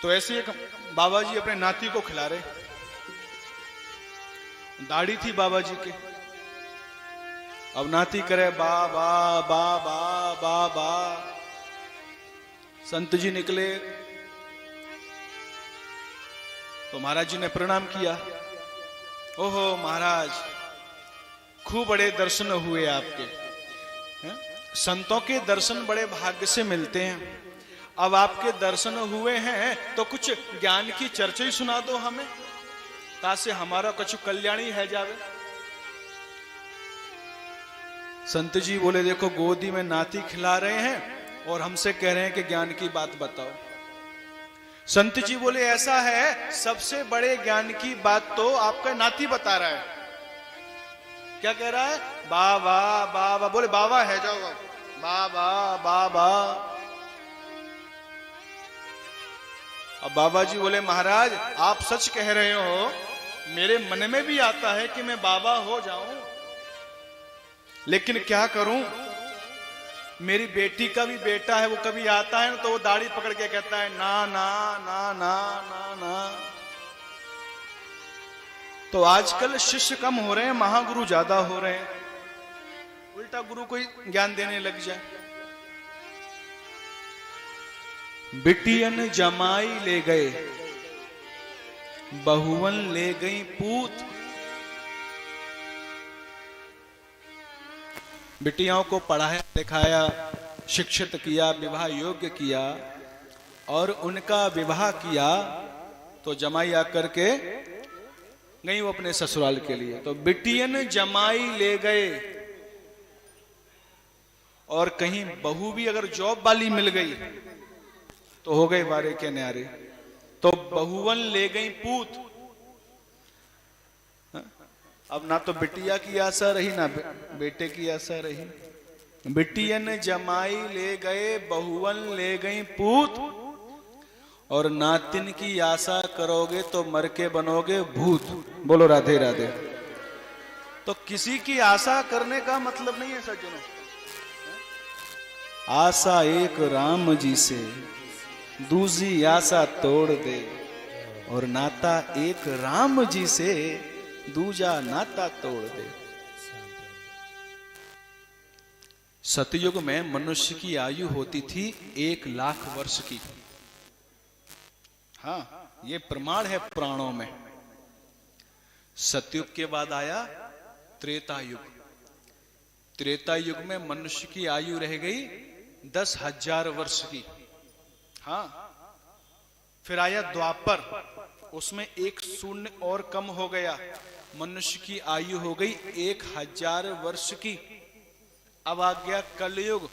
तो ऐसे एक बाबा जी अपने नाती को खिला रहे, दाढ़ी थी बाबा जी के। अब नाती करे बा बा बा बा बा बा। संत जी निकले तो महाराज जी ने प्रणाम किया। ओहो महाराज, खूब बड़े दर्शन हुए आपके। संतों के दर्शन बड़े भाग्य से मिलते हैं। अब आपके दर्शन हुए हैं तो कुछ ज्ञान की चर्चा ही सुना दो हमें, तासे हमारा कुछ कल्याणी है जावे। संत जी बोले देखो, गोदी में नाती खिला रहे हैं और हमसे कह रहे हैं कि ज्ञान की बात बताओ। संत जी बोले ऐसा है, सबसे बड़े ज्ञान की बात तो आपका नाती बता रहा है। क्या कह रहा है? बाबा बाबा। बोले बाबा है, जाओ बाबा बाबा। अब बाबा जी बोले महाराज आप सच कह रहे हो, मेरे मन में भी आता है कि मैं बाबा हो जाऊं, लेकिन क्या करूं, मेरी बेटी का भी बेटा है, वो कभी आता है ना तो वो दाढ़ी पकड़ के कहता है ना ना ना ना ना ना। तो आजकल शिष्य कम हो रहे हैं, महागुरु ज्यादा हो रहे हैं। उल्टा गुरु को ज्ञान देने लग जाए। बिटियन जमाई ले गए, बहुवन ले गई पूत। बिटियाओं को पढ़ाया लिखाया, शिक्षित किया, विवाह योग्य किया और उनका विवाह किया तो जमाई आकर के गई वो अपने ससुराल के लिए। तो बिटियन जमाई ले गए, और कहीं बहू भी अगर जॉब वाली मिल गई तो हो गए बारे के न्यारे। तो बहुवन ले गई पूत। अब ना तो बिटिया की आशा रही ना बेटे की आशा रही। बिटियन जमाई ले गए, बहुवन ले गई पूत, और नातिन की आशा करोगे तो मर के बनोगे भूत। बोलो राधे राधे। तो किसी की आशा करने का मतलब नहीं है सज्जनों। आशा एक राम जी से, दूसरी आशा तोड़ दे, और नाता एक राम जी से, दूजा नाता तोड़ दे। सतयुग में मनुष्य की आयु होती थी 1,00,000 वर्ष की। हाँ, ये प्रमाण है पुराणों में। सतयुग के बाद आया त्रेता युग। त्रेता युग में मनुष्य की आयु रह गई 10,000 वर्ष की। हाँ, फिर आया द्वापर, उसमें एक शून्य और कम हो गया, मनुष्य की आयु हो गई 1,000 वर्ष की। अब आ गया कलयुग।